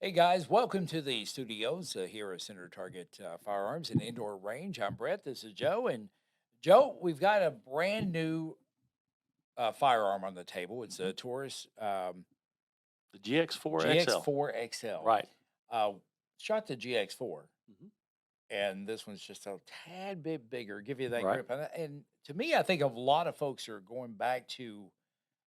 Hey guys, welcome to the studios here at Center Target Firearms and Indoor Range. I'm Brett. This is Joe, and Joe, we've got a brand new firearm on the table. It's Mhm. a Taurus The GX4XL. GX4XL. Right. Uh, Shot the GX4, Mhm. and this one's just a tad bit bigger. Give you that Right. grip, and to me, I think a lot of folks are going back to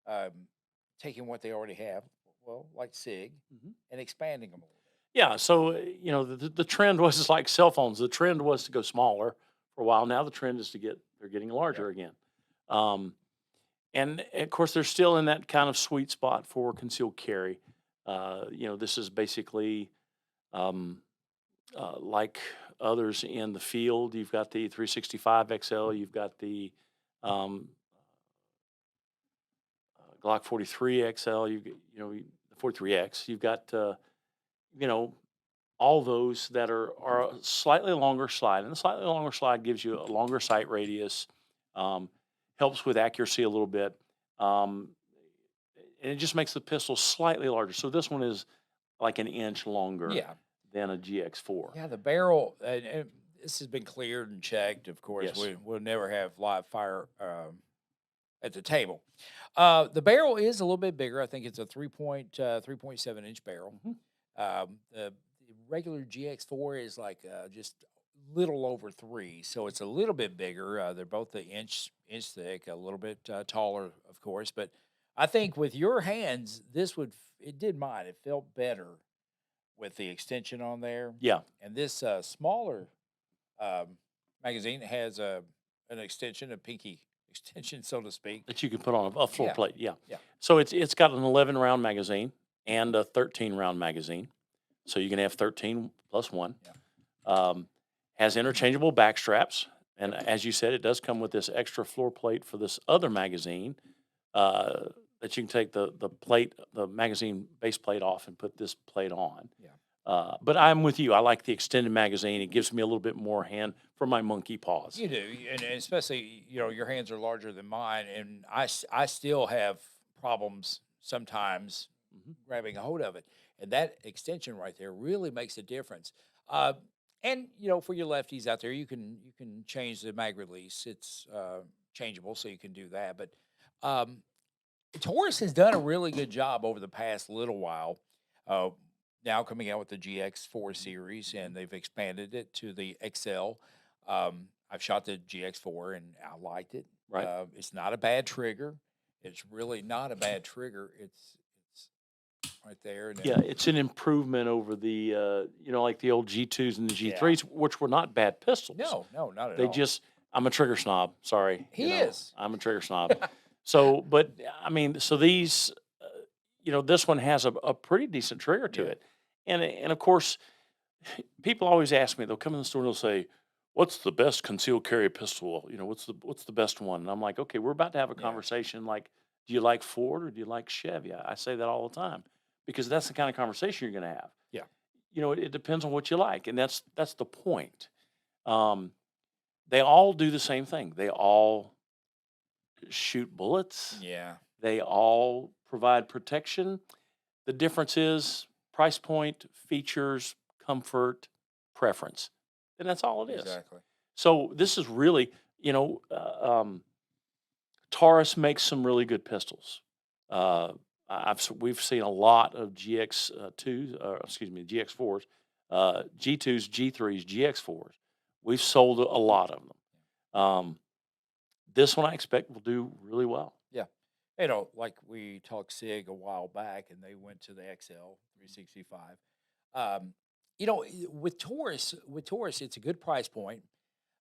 um, taking what they already have, well, like Sig, Mhm. and expanding them a little bit. Yeah, so, the trend was like cell phones. The trend was to go smaller for a while. Now the trend is they're getting Yep. larger again. Um, and of course, they're still in that kind of sweet spot for concealed carry. This is basically um, like others in the field. You've got the 365 XL, you've got the um, Glock 43 XL, the 43X. You've got you know, all those that are a slightly longer slide, and the slightly longer slide gives you a longer sight radius, um, helps with accuracy a little bit, um, and it just makes the pistol slightly larger. So this one is like an inch longer Yeah. than a GX4. Yeah, the barrel, and this has been cleared and checked. Of course, Yes, we'll never have live fire at the table. The barrel is a little bit bigger. I think it's a 3.7 inch barrel. hmm The regular GX4 is like just little over three, so it's a little bit bigger. They're both the inch thick, a little bit taller, of course. But I think with your hands, it did mine. It felt better with the extension on there, yeah, and this smaller um, magazine has an extension, a pinky extension, so to speak. that you can put on a floor Yeah, plate. Yeah, yeah, so it's got an 11 round magazine and a 13 round magazine, so you can have 13 plus one. yeah, Um, has interchangeable back straps, and yep, as you said, it does come with this extra floor plate for this other magazine uh, that you can take the magazine base plate off and put this plate on. yeah. But I'm with you. I like the extended magazine. It gives me a little bit more hand for my monkey paws. You do, and especially your hands are larger than mine, and I still have problems sometimes Mhm. grabbing a hold of it, and that extension right there really makes a difference. Uh, and for your lefties out there, you can change the mag release. It's changeable, so you can do that. But um, Taurus has done a really good job over the past little while. Uh, Now coming out with the GX4 Mhm. series, Mhm. and they've expanded it to the XL. I've shot the GX4 and I liked it. Right? It's not a bad trigger. It's really not a bad trigger. It's right there, and Yeah, then it's an improvement over like the old G2s and the yeah, G3s, which were not bad pistols. no, no, not at They all. just I'm a trigger snob, sorry, He is. I'm a trigger snob. So, but, I mean, so these, this one has a pretty decent trigger to Yeah, it, and of course, people always ask me, they'll come in the store and they'll say, "What's the best concealed carry pistol? What's the best one?" And I'm like, "Okay, we're about to have a yeah, conversation like, do you like Ford or do you like Chevy?" I say that all the time because that's the kind of conversation you're gonna have. yeah, It depends on what you like, and that's the point. Um, they all do the same thing. They all shoot bullets. yeah. They all provide protection. The difference is price point, features, comfort, preference. And that's all it is. Exactly. So this is really, Taurus makes some really good pistols. Uh, we've seen a lot of GX twos, excuse me, GX4s, G2s, G3s, GX4s. We've sold a lot of them. This one I expect will do really well. Yeah. Like we talked SIG a while back and they went to the XL 365. With Taurus, it's a good price point,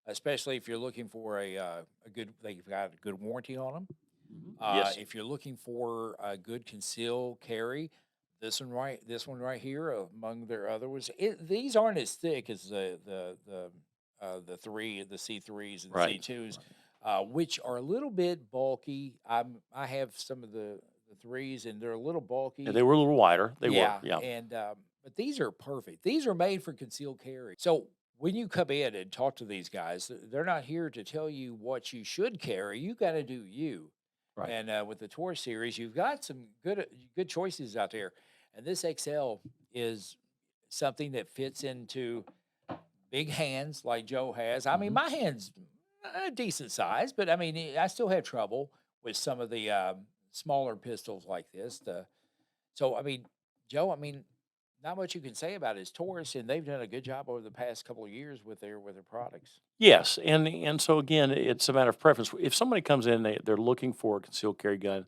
especially if you're looking for a good, they've got a good warranty on them. Yes. If you're looking for a good conceal carry, this one right here, among their other ones, these aren't as thick as the C3s and Right. C2s, Right. which are a little bit bulky. I have some of the threes, and they're a little Yeah, bulky. they were a little wider. They were. Yeah, Yeah. and but these are perfect. These are made for concealed carry. So when you come in and talk to these guys, they're not here to tell you what you should carry. You got to do you. Right. And with the tour series, you've got some good choices out there. and this XL is something that fits into big hands like Joe has. I mean, Mhm. my hands a decent size, but I mean, I still have trouble with some of the smaller pistols like this. So I mean, Joe, I mean, not much you can say about his Taurus, and they've done a good job over the past couple of years with their products. Yes, and so again, it's a matter of preference. If somebody comes in, they're looking for a concealed carry gun.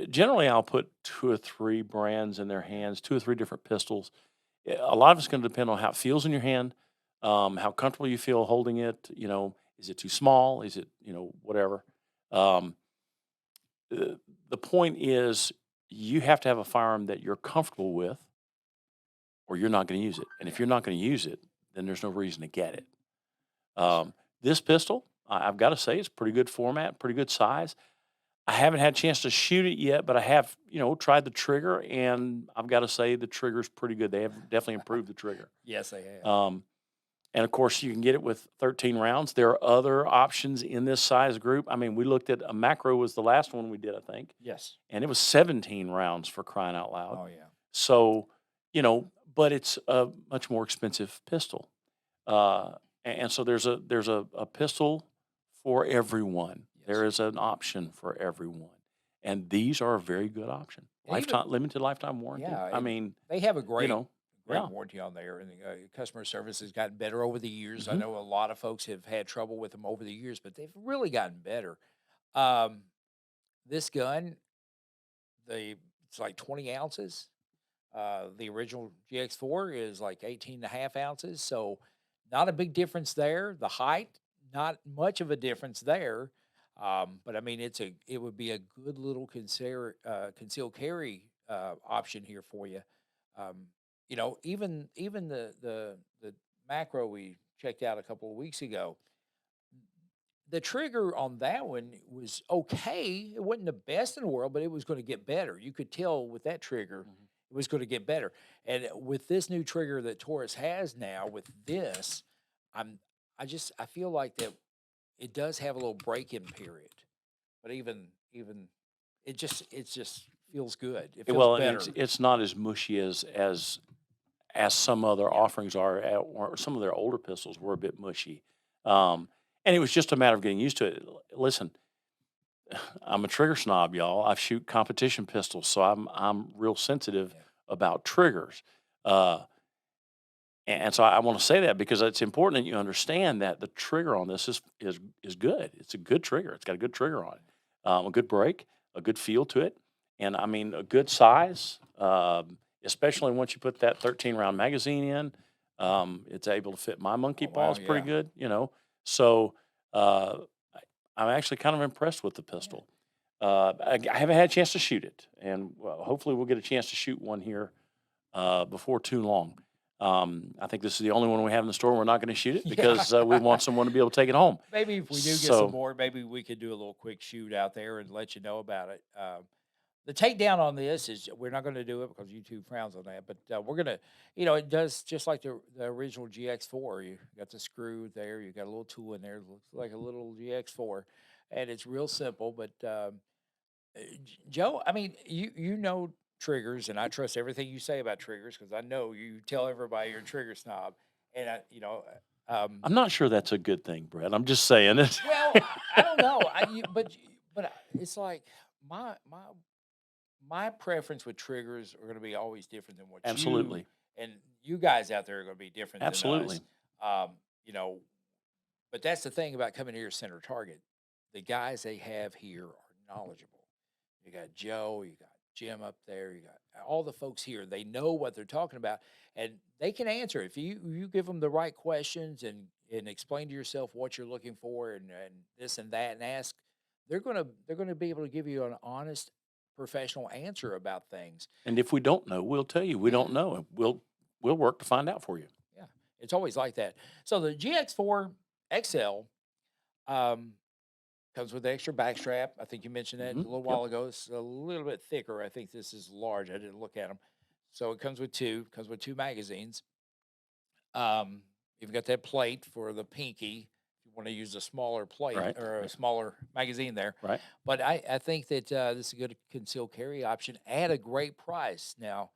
Generally, I'll put 2 or 3 brands in their hands, 2 or 3 different pistols. A lot of it's going to depend on how it feels in your hand, how comfortable you feel holding it. Is it too small? Is it whatever? Um, the point is, you have to have a firearm that you're comfortable with, or you're not going to use it. And if you're not going to use it, then there's no reason to get it. Yes, sir. This pistol, I've got to say, it's pretty good format, pretty good size. I haven't had a chance to shoot it yet, but I have, tried the trigger, and I've got to say the trigger's pretty good. They have definitely improved the trigger. Yes, they have. Um, and of course, you can get it with 13 rounds. There are other options in this size group. I mean, we looked at a macro was the last one we did, I think, Yes. and it was 17 rounds for crying out loud. Oh yeah. So, but it's a much more expensive pistol. Uh, and so there's a pistol for everyone. Yes. There is an option for everyone, and these are a very good option. And even Limited lifetime warranty. yeah, I and mean, they have a you know, great yeah. warranty on there, and the customer service has gotten better over the years. I Hmm. know a lot of folks have had trouble with them over the years, but they've really gotten better. Um, this gun, it's like 20 ounces. The original GX4 is like 18 and a half ounces. So not a big difference there. The height, not much of a difference there. But I mean, it would be a good little concealed carry option here for you. Um, even the macro we checked out a couple of weeks ago, the trigger on that one was okay. It wasn't the best in the world, but it was going to get better. You could tell with that trigger, Mhm. it was going to get better. And with this new trigger that Taurus has now, with this, I'm I feel like that it does have a little break-in period, but even it just feels good. It feels Well, and better. it's not as mushy as some other Yeah. offerings are, or some of their older pistols were a bit mushy. Um, and it was just a matter of getting used to it. Listen, I'm a trigger snob, y'all. I shoot competition pistols, so I'm real sensitive Yeah. about triggers. Uh, and so I want to say that because it's important that you understand that the trigger on this is good. It's a good trigger. It's got a good trigger on it, a good break, a good feel to it, and I mean a good size. Especially once you put that 13 round magazine in, it's able to fit my monkey Oh wow, paws pretty yeah. good. So uh, I'm actually kind of impressed with the Yeah. pistol. I haven't had a chance to shoot it, and well, hopefully we'll get a chance to shoot one here before too long. I think this is the only one we have in the store. We're not going to shoot it Yeah. because we want someone to be able to take it home. Maybe if we do get some So, more, maybe we could do a little quick shoot out there and let you know about it. The takedown on this is we're not going to do it because YouTube frowns on that, but we're going to, it does just like the original GX4. You got the screw there, you got a little tool in there, looks like a little GX4, and it's real simple. But Joe, I mean, you know triggers, and I trust everything you say about triggers because I know you tell everybody you're a trigger snob, and I'm not sure that's a good thing, Brett. I'm just saying it. well, I don't know. It's like my my my preference with triggers are going to be always different than what you Absolutely. and you guys out there are going to be different than us. Absolutely. Um, you know, but that's the thing about coming here to Center Target. The guys they have here are knowledgeable. You got Joe, you got Jim up there, you got all the folks here. They know what they're talking about, and they can answer if you give them the right questions and explain to yourself what you're looking for and this and that and ask. They're gonna be able to give you an honest, professional answer about things. And if we don't know, we'll tell you we Yeah, don't know, and we'll work to find out for you. yeah, it's always like that. So the GX4 XL um, comes with the extra back strap. I think you mentioned that a little Yep. while ago. It's a little bit thicker. I think this is large. I didn't look at them. So it comes with two magazines. Um, you've got that plate for the pinky. If you want to use a smaller plate Right. or a Right. smaller magazine there. Right. But I think that this is a good concealed carry option at a great price. Now,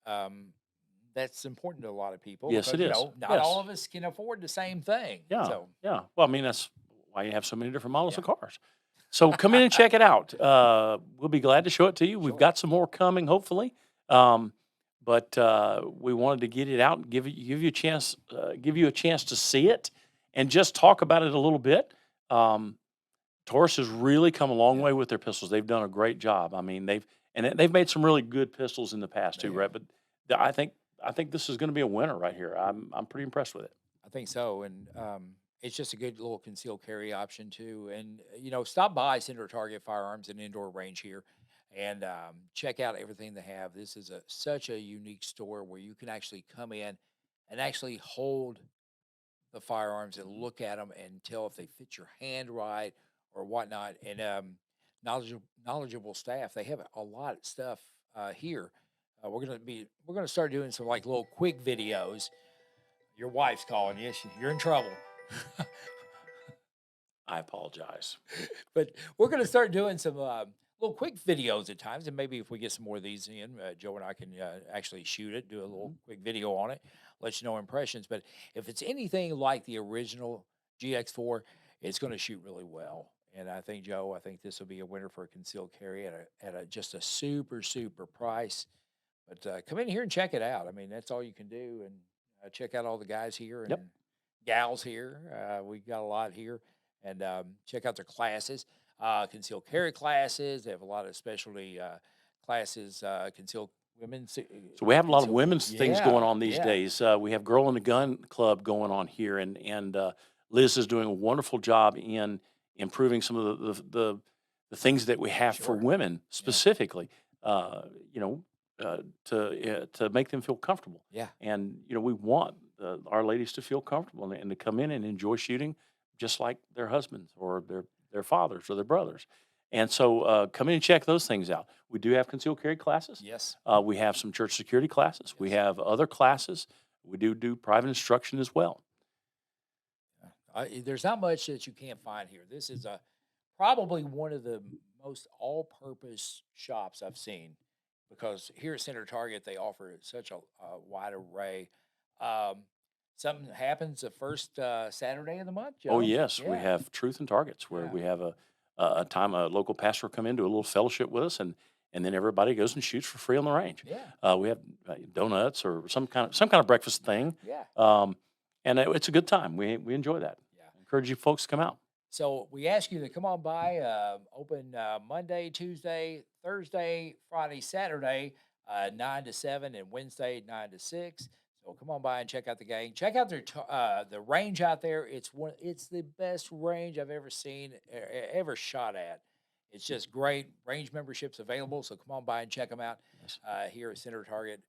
Um, that's important to a lot of people Yes, because it is. not all Yes. of us can afford the same thing. Yeah, So yeah. Well, I mean, that's why you have so many different models yeah, of cars. So come in and check it out. We'll be glad to show it to you. We've sure. got some more coming, hopefully. Um, but we wanted to get it out and give you a chance to see it, and just talk about it a little bit. Um, Taurus has really come a long Yeah, way with their pistols. They've done a great job. I mean, they've made some really good pistols in the past they too, have. right? But I think this is going to be a winner right here. I'm pretty impressed with it. I think so, and it's just a good little concealed carry option too. And stop by Center Target Firearms and Indoor Range here, and check out everything they have. This is such a unique store where you can actually come in and actually hold the firearms and Mhm. look at them and tell if they fit your hand right or whatnot. And knowledgeable staff. They have a lot of stuff here. We're gonna start doing some like little quick videos. Your wife's calling you. You're in trouble. I apologize. But we're going to start doing some little quick videos at times, and maybe if we get some more of these in, Joe and I can actually shoot it, do a little Mhm. quick video on it, let you know impressions. But if it's anything like the original GX4, it's going to shoot really well. And I think Joe, I think this will be a winner for a concealed carry at a just a super price. But come in here and check it out. I mean, that's all you can do, and check out all the guys here and Yep. gals here. We got a lot here, and check out their classes, concealed carry classes. They have a lot of specialty classes, concealed women's So we have a lot of concealed. women's things going Yeah, on these yeah, days. We have Girl in the Gun Club going on here, and Liz is doing a wonderful job in improving some of the things that we have for sure, women yeah, specifically. Uh, you know, to make them feel comfortable, yeah. and we want our ladies to feel comfortable and to come in and enjoy shooting just like their husbands or their fathers or their brothers. And so come in and check those things out. We do have concealed carry classes. Yes, We have some church security classes. We yes. have other classes. We do private instruction as well. There's not much that you can't find here. This is a probably one of the most all-purpose shops I've seen because here at Center Target they offer such a wide array. Um, Something happens the first Saturday of the month, Oh Joe. yes, we Yeah, have Truth and Targets where yeah, we have a time a local pastor will come in do a little fellowship with us, and then everybody goes and shoots for free on the range. yeah, We have donuts or some kind of breakfast thing, yeah, um, and it's a good time. We enjoy that. yeah. Encourage you folks to come out. So we ask you to come on by, open Monday, Tuesday, Thursday, Friday, Saturday, 9 to 7, and Wednesday 9 to 6. So come on by and check out the gang. Check out the range out there. It's the best range I've ever seen, ever shot at. It's just great. Range memberships available. So come on by and check them out Yes. here at Center Target.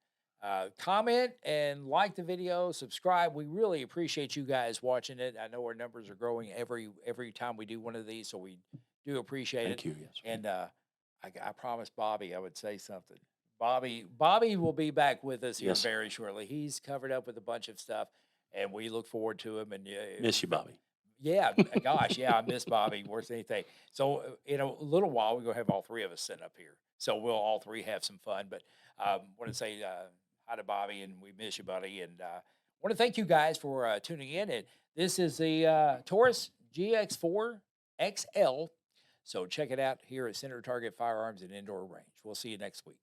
Comment and like the video, subscribe. We really appreciate you guys watching it. I know our numbers are growing every time we do one of these, so we do appreciate it. Thank you. Yes. And I promised Bobby I would say something. Bobby will be back with us here Yes. very shortly. He's covered up with a bunch of stuff, and we look forward to him. And Miss you, Bobby. yeah, gosh, yeah, I miss Bobby worse than anything. So in a little while, we're gonna have all three of us sitting up here, so we'll all three have some fun. But want to say hi to Bobby, and we miss you, buddy. And want to thank you guys for tuning in. And this is the Taurus GX4XL. So check it out here at Center Target Firearms and Indoor Range. We'll see you next week.